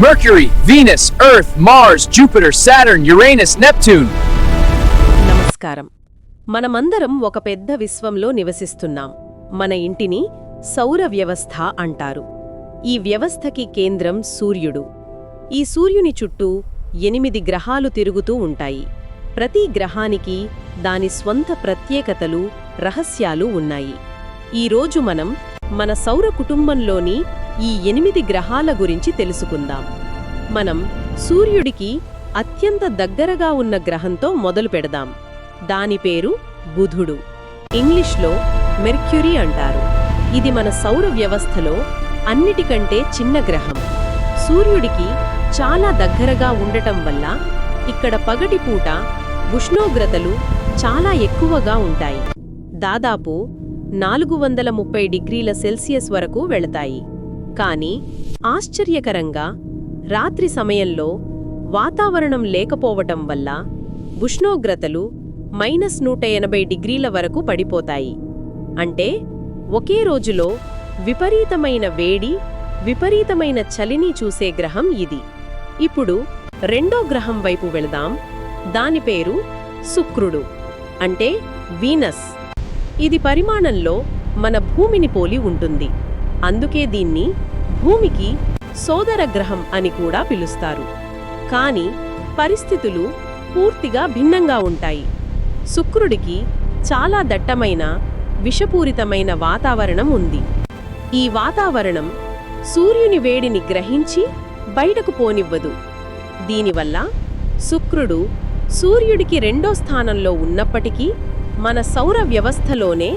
Mercury, Venus, Earth, Mars, Jupiter, Saturn, Uranus, Neptune. నమస్కారం. మనమందరం ఒక పెద్ద విశ్వంలో నివసిస్తున్నాం. మన ఇంటిని సౌర వ్యవస్థ అంటారు. ఈ వ్యవస్థకి కేంద్రం సూర్యుడు. ఈ సూర్యుని చుట్టూ 8 గ్రహాలు తిరుగుతూ ఉంటాయి. ప్రతి గ్రహానికి దాని స్వంత ప్రత్యేకతలు, రహస్యాలు ఉన్నాయి. ఈరోజు మనం మన సౌర కుటుంబంలోని ఈ 8 గ్రహాల గురించి తెలుసుకుందాం. మనం సూర్యుడికి అత్యంత దగ్గరగా ఉన్న గ్రహంతో మొదలు పెడదాం. దాని పేరు బుధుడు. ఇంగ్లీష్లో మెర్క్యూరీ అంటారు. ఇది మన సౌర వ్యవస్థలో అన్నిటికంటే చిన్న గ్రహం. సూర్యుడికి చాలా దగ్గరగా ఉండటం వల్ల ఇక్కడ పగటిపూట ఉష్ణోగ్రతలు చాలా ఎక్కువగా ఉంటాయి. దాదాపు 430 డిగ్రీల సెల్సియస్ వరకు వెళతాయి. కానీ ఆశ్చర్యకరంగా రాత్రి సమయంలో వాతావరణం లేకపోవటం వల్ల ఉష్ణోగ్రతలు -180 డిగ్రీల వరకు పడిపోతాయి. అంటే ఒకే రోజులో విపరీతమైన వేడి, విపరీతమైన చలిని చూసే గ్రహం ఇది. ఇప్పుడు రెండో గ్రహం వైపు వెళదాం. దాని పేరు శుక్రుడు, అంటే వీనస్. ఇది పరిమాణంలో మన భూమిని పోలి ఉంటుంది. అందుకే దీన్ని భూమికి సోదర గ్రహం అని కూడా పిలుస్తారు. కానీ పరిస్థితులు పూర్తిగా భిన్నంగా ఉంటాయి. శుక్రుడికి చాలా దట్టమైన, విషపూరితమైన వాతావరణం ఉంది. ఈ వాతావరణం సూర్యుని వేడిని గ్రహించి బయటకు పోనివ్వదు. దీనివల్ల శుక్రుడు సూర్యుడికి రెండో స్థానంలో ఉన్నప్పటికీ మన సౌర వ్యవస్థలోనే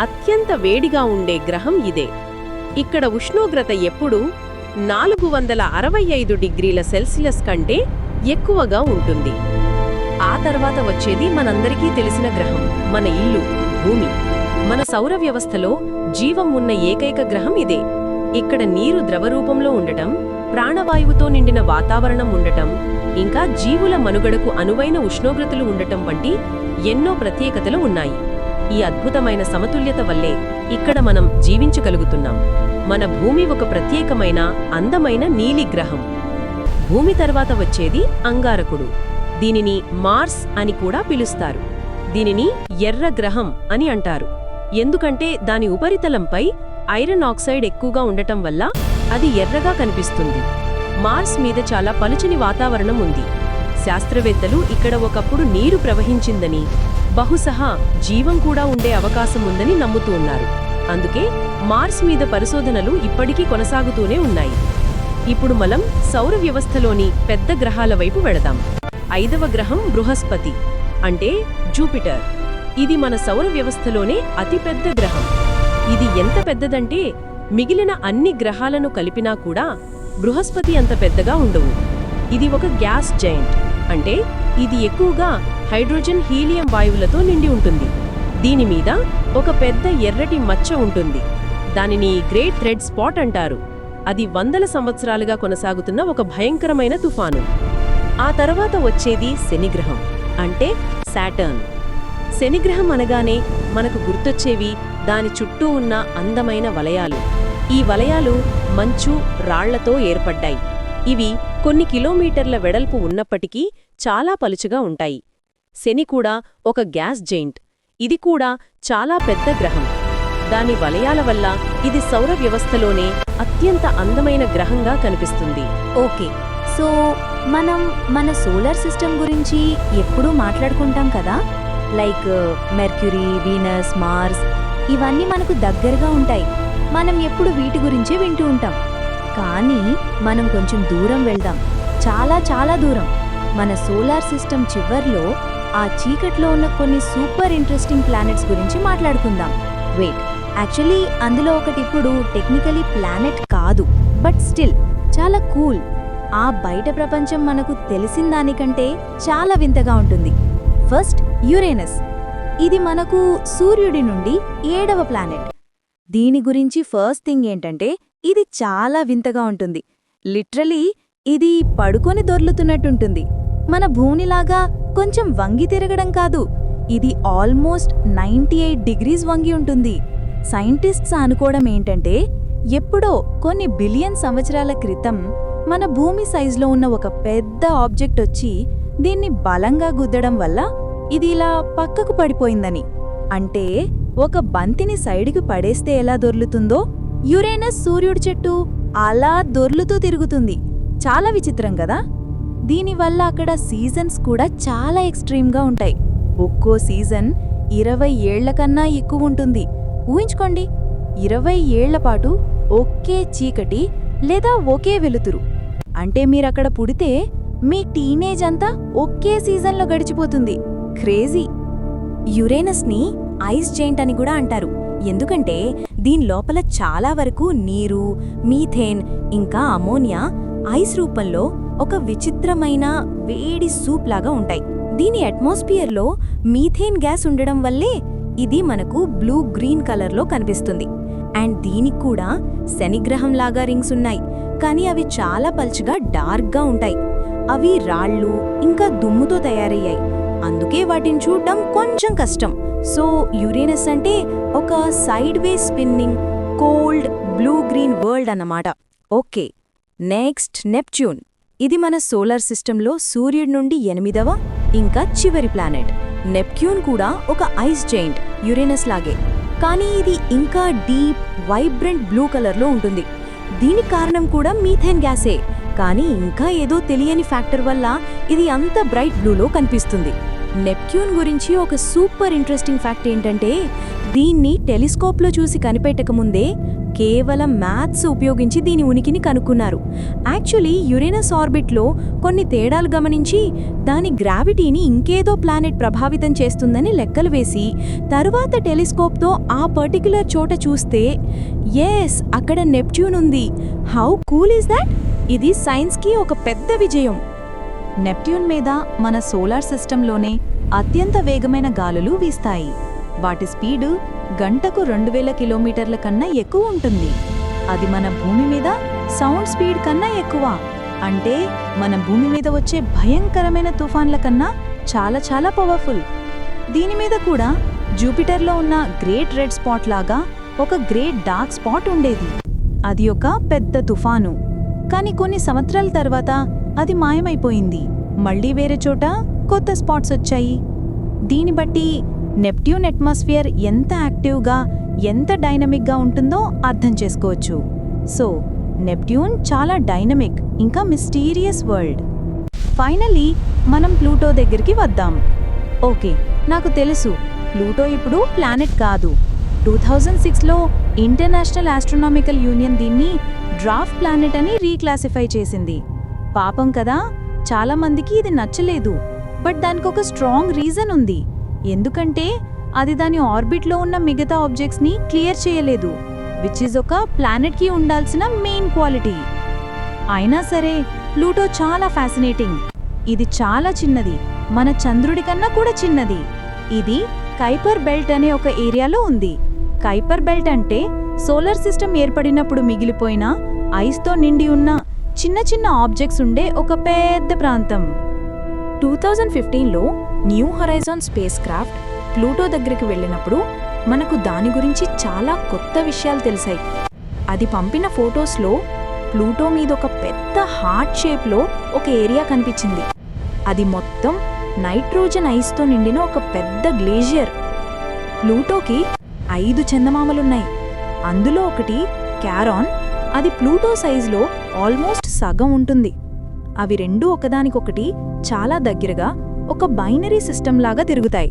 అత్యంత వేడిగా ఉండే గ్రహం ఇదే. ఇక్కడ ఉష్ణోగ్రత ఎప్పుడూ 465 డిగ్రీల సెల్సియస్ కంటే ఎక్కువగా ఉంటుంది. ఆ తర్వాత వచ్చేది మనందరికీ తెలిసిన గ్రహం, మన ఇల్లు భూమి. మన సౌర వ్యవస్థలో జీవం ఉన్న ఏకైక గ్రహం ఇదే. ఇక్కడ నీరు ద్రవరూపంలో ఉండటం, ప్రాణవాయువుతో నిండిన వాతావరణం ఉండటం, ఇంకా జీవుల మనుగడకు అనువైన ఉష్ణోగ్రతలు ఉండటం వంటి ఎన్నో ప్రత్యేకతలు ఉన్నాయి. ఈ అద్భుతమైన సమతుల్యత వల్లే ఇక్కడ మనం జీవించగలుగుతున్నాం. మన భూమి ఒక ప్రత్యేకమైన, అందమైన నీలి గ్రహం. భూమి తర్వాత వచ్చేది అంగారకుడు. దీనిని మార్స్ అని కూడా పిలుస్తారు. దీనిని ఎర్ర గ్రహం అని అంటారు. ఎందుకంటే దాని ఉపరితలంపై ఐరన్ ఆక్సైడ్ ఎక్కువగా ఉండటం వల్ల అది ఎర్రగా కనిపిస్తుంది. మార్స్ మీద చాలా పలుచని వాతావరణం ఉంది. శాస్త్రవేత్తలు ఇక్కడ ఒకప్పుడు నీరు ప్రవహించిందని, బహుశా జీవం కూడా ఉండే అవకాశం ఉందని నమ్ముతూ ఉన్నారు. అందుకే మార్స్ మీద పరిశోధనలు ఇప్పటికీ కొనసాగుతూనే ఉన్నాయి. ఇప్పుడు మనం సౌర వ్యవస్థలోని పెద్ద గ్రహాల వైపు వెళదాం. 5వ గ్రహం బృహస్పతి, అంటే జూపిటర్. ఇది మన సౌర వ్యవస్థలోనే అతిపెద్ద గ్రహం. ఇది ఎంత పెద్దదంటే మిగిలిన అన్ని గ్రహాలను కలిపినా కూడా బృహస్పతి అంత పెద్దగా ఉండవు. ఇది ఒక గ్యాస్ జైంట్, అంటే ఇది ఎక్కువగా హైడ్రోజన్, హీలియం వాయువులతో నిండి ఉంటుంది. దీని మీద ఒక పెద్ద ఎర్రటి మచ్చ ఉంటుంది. దానిని గ్రేట్ రెడ్ స్పాట్ అంటారు. అది వందల సంవత్సరాలుగా కొనసాగుతున్న ఒక భయంకరమైన తుఫాను. ఆ తర్వాత వచ్చేది శనిగ్రహం, అంటే సాటర్న్. శనిగ్రహం అనగానే మనకు గుర్తొచ్చేవి దాని చుట్టూ ఉన్న అందమైన వలయాలు. ఈ వలయాలు మంచు, రాళ్లతో ఏర్పడ్డాయి. ఇవి కొన్ని కిలోమీటర్ల వెడల్పు ఉన్నప్పటికీ చాలా పలుచగా ఉంటాయి. శని కూడా ఒక గ్యాస్ జైంట్. ఇది కూడా చాలా పెద్ద గ్రహం. దాని వలయాల వల్ల ఇది సౌర వ్యవస్థలోనే అత్యంత అందమైన గ్రహంగా కనిపిస్తుంది. ఓకే, సో మనం మన సోలార్ సిస్టమ్ గురించి ఎప్పుడూ మాట్లాడుకుంటాం కదా, లైక్ మెర్క్యూరీ, వీనస్, మార్స్. ఇవన్నీ మనకు దగ్గరగా ఉంటాయి. మనం ఎప్పుడు వీటి గురించే వింటూ ఉంటాం. కానీ మనం కొంచెం దూరం వెళ్దాం, చాలా చాలా దూరం. మన సోలార్ సిస్టమ్ చివర్లో ఆ చీకట్లో ఉన్న కొన్ని సూపర్ ఇంట్రెస్టింగ్ ప్లానెట్స్ గురించి మాట్లాడుకుందాం. వెయిట్, యాక్చువల్లీ అందులో ఒకటి ఇప్పుడు టెక్నికలీ ప్లానెట్ కాదు, బట్ స్టిల్ చాలా కూల్. ఆ బయట ప్రపంచం మనకు తెలిసిన దానికంటే చాలా వింతగా ఉంటుంది. First Uranus. ఇది మనకు సూర్యుడి నుండి 7వ ప్లానెట్. దీని గురించి ఫస్ట్ థింగ్ ఏంటంటే ఇది చాలా వింతగా ఉంటుంది. లిటరలీ ఇది పడుకొని దొర్లుతున్నట్టుంటుంది. మన భూమిలాగా కొంచెం వంగి తిరగడం కాదు, ఇది ఆల్మోస్ట్ 98 డిగ్రీస్ వంగి ఉంటుంది. సైంటిస్ట్స్ అనుకోవడం ఏంటంటే ఎప్పుడో కొన్ని బిలియన్ సంవత్సరాల క్రితం మన భూమి సైజులో ఉన్న ఒక పెద్ద ఆబ్జెక్ట్ వచ్చి దీన్ని బలంగా గుద్దడం వల్ల ఇది ఇలా పక్కకు పడిపోయిందని. అంటే ఒక బంతిని సైడుకి పడేస్తే ఎలా దొర్లుతుందో యురేనస్ సూర్యుడి చుట్టూ అలా దొర్లుతూ తిరుగుతుంది. చాలా విచిత్రం కదా. దీనివల్ల అక్కడ సీజన్స్ కూడా చాలా ఎక్స్ట్రీమ్గా ఉంటాయి. ఒక్కో సీజన్ 20 ఏళ్ల కన్నా ఎక్కువ ఉంటుంది. ఊహించుకోండి, 20 ఏళ్ల పాటు ఒకే చీకటి లేదా ఒకే వెలుతురు. అంటే మీరక్కడ పుడితే మీ టీనేజ్ అంతా ఒకే సీజన్లో గడిచిపోతుంది. క్రేజీ. యురేనస్ని ఐస్ జెయింట్ అని కూడా అంటారు. ఎందుకంటే దీని లోపల చాలా వరకు నీరు, మీథేన్ ఇంకా అమోనియా ఐస్ రూపంలో ఒక విచిత్రమైన వేడి సూప్ లాగా ఉంటాయి. దీని అట్మాస్ఫియర్లో మీథేన్ గ్యాస్ ఉండడం వల్లే ఇది మనకు బ్లూ గ్రీన్ కలర్లో కనిపిస్తుంది. అండ్ దీనికి కూడా శనిగ్రహంలాగా రింగ్స్ ఉన్నాయి, కానీ అవి చాలా పల్చగా డార్క్గా ఉంటాయి. అవి రాళ్ళు ఇంకా దుమ్ముతో తయారయ్యాయి, అందుకే వాటిని చూడడం కొంచెం కష్టం. సో యురేనస్ అంటే ఒక side way spinning cold blue green world అన్నమాట. Okay, next Neptune. ఇది మన సోలార్ సిస్టంలో సూర్యుడి నుండి 8వ ఇంకా చివరి ప్లానెట్. నెప్ట్యూన్ కూడా ఒక ఐస్ జెయింట్ యురేనస్ లాగే, కానీ ఇది ఇంకా డీప్ వైబ్రెంట్ బ్లూ కలర్లో ఉంటుంది. దీనికి కారణం కూడా మీథేన్ గ్యాసే, కానీ ఇంకా ఏదో తెలియని ఫ్యాక్టర్ వల్ల ఇది అంత బ్రైట్ బ్లూలో కనిపిస్తుంది. నెప్ట్యూన్ గురించి ఒక సూపర్ ఇంట్రెస్టింగ్ ఫ్యాక్ట్ ఏంటంటే దీన్ని టెలిస్కోప్లో చూసి కనిపెట్టకముందే కేవలం మ్యాథ్స్ ఉపయోగించి దీని ఉనికిని కనుక్కున్నారు. యాక్చువల్లీ యురేనస్ ఆర్బిట్లో కొన్ని తేడాలు గమనించి దాని గ్రావిటీని ఇంకేదో ప్లానెట్ ప్రభావితం చేస్తుందని లెక్కలు వేసి తరువాత టెలిస్కోప్తో ఆ పర్టిక్యులర్ చోట చూస్తే ఎస్, అక్కడ నెప్ట్యూన్ ఉంది. How cool is that? ఇది సైన్స్కి ఒక పెద్ద విజయం. నెప్ట్యూన్ మీద మన సోలార్ సిస్టంలోనే అత్యంత వేగమైన గాలులు వీస్తాయి. వాటి స్పీడు గంటకు 2000 కిలోమీటర్ల కన్నా ఎక్కువ ఉంటుంది. అది మన భూమి మీద సౌండ్ స్పీడ్ కన్నా ఎక్కువ. అంటే మన భూమి మీద వచ్చే భయంకరమైన తుఫాన్ల కన్నా చాలా చాలా పవర్ఫుల్. దీని మీద కూడా జూపిటర్లో ఉన్న గ్రేట్ రెడ్ స్పాట్ లాగా ఒక గ్రేట్ డార్క్ స్పాట్ ఉండేది. అది ఒక పెద్ద తుఫాను. కానీ కొన్ని సంవత్సరాల తర్వాత అది మాయమైపోయింది. మళ్లీ వేరే చోట కొత్త స్పాట్స్ వచ్చాయి. దీని బట్టి నెప్ట్యూన్ అట్మాస్ఫియర్ ఎంత యాక్టివ్గా ఎంత డైనమిక్గా ఉంటుందో అర్థం చేసుకోవచ్చు. సో నెప్ట్యూన్ చాలా డైనమిక్ ఇంకా మిస్టీరియస్ వరల్డ్. ఫైనలీ మనం ప్లూటో దగ్గరికి వద్దాం. ఓకే, నాకు తెలుసు ప్లూటో ఇప్పుడు ప్లానెట్ కాదు. 2006లో ఇంటర్నేషనల్ ఆస్ట్రోనామికల్ యూనియన్ దీన్ని డ్రాఫ్ట్ ప్లానెట్ అని రీక్లాసిఫై చేసింది. పాపం కదా, చాలా మందికి ఇది నచ్చలేదు. బట్ దానికి ఒక స్ట్రాంగ్ రీజన్ ఉంది. ఎందుకంటే అది దాని ఆర్బిట్లో ఉన్న మిగతా ఆబ్జెక్ట్స్ని క్లియర్ చేయలేదు, విచ్ ఈజ్ ఒక ప్లానెట్కి ఉండాల్సిన మెయిన్ క్వాలిటీ. అయినా సరే ప్లూటో చాలా ఫ్యాసినేటింగ్. ఇది చాలా చిన్నది, మన చంద్రుడి కన్నా కూడా చిన్నది. ఇది కైపర్ బెల్ట్ అనే ఒక ఏరియాలో ఉంది. కైపర్ బెల్ట్ అంటే సోలార్ సిస్టమ్ ఏర్పడినప్పుడు మిగిలిపోయిన ఐస్తో నిండి ఉన్న చిన్న చిన్న ఆబ్జెక్ట్స్ ఉండే ఒక పెద్ద ప్రాంతం. 2015లో New Horizon spacecraft Pluto దగ్గరికి వెళ్ళినప్పుడు మనకు దాని గురించి చాలా కొత్త విషయాలు తెలిసాయి. అది పంపిన ఫొటోస్లో ప్లూటో మీద ఒక పెద్ద హార్ట్ షేప్లో ఒక ఏరియా కనిపించింది. అది మొత్తం నైట్రోజన్ ఐస్తో నిండిన ఒక పెద్ద గ్లేజియర్. ప్లూటోకి 5 చందమామలున్నాయి. అందులో ఒకటి క్యారాన్. అది ప్లూటో సైజులో ఆల్మోస్ట్ సగం ఉంటుంది. అవి రెండూ ఒకదానికొకటి చాలా దగ్గరగా ఒక బైనరీ సిస్టమ్ లాగా తిరుగుతాయి.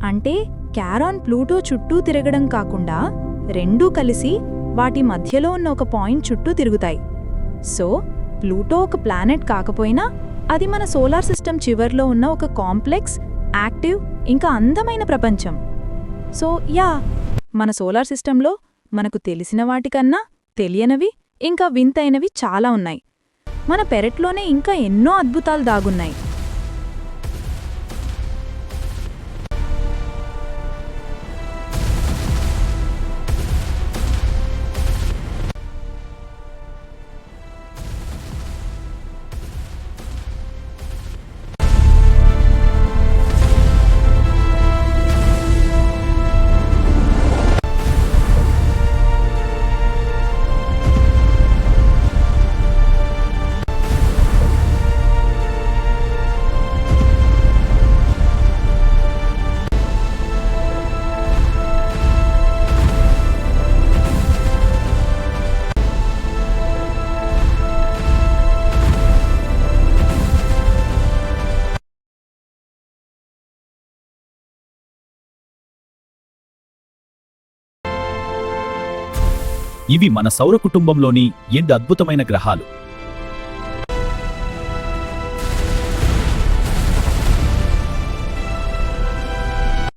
అంటే క్యారాన్ ప్లూటో చుట్టూ తిరగడం కాకుండా రెండూ కలిసి వాటి మధ్యలో ఉన్న ఒక పాయింట్ చుట్టూ తిరుగుతాయి. సో ప్లూటో ఒక ప్లానెట్ కాకపోయినా అది మన సోలార్ సిస్టమ్ చివర్లో ఉన్న ఒక కాంప్లెక్స్, యాక్టివ్ ఇంకా అందమైన ప్రపంచం. సో మన సోలార్ సిస్టంలో మనకు తెలిసిన వాటికన్నా తెలియనివి ఇంకా వింతైనవి చాలా ఉన్నాయి. మన పెరట్లోనే ఇంకా ఎన్నో అద్భుతాలు దాగున్నాయి. ఇవి మన సౌర కుటుంబంలోని 8 అద్భుతమైన గ్రహాలు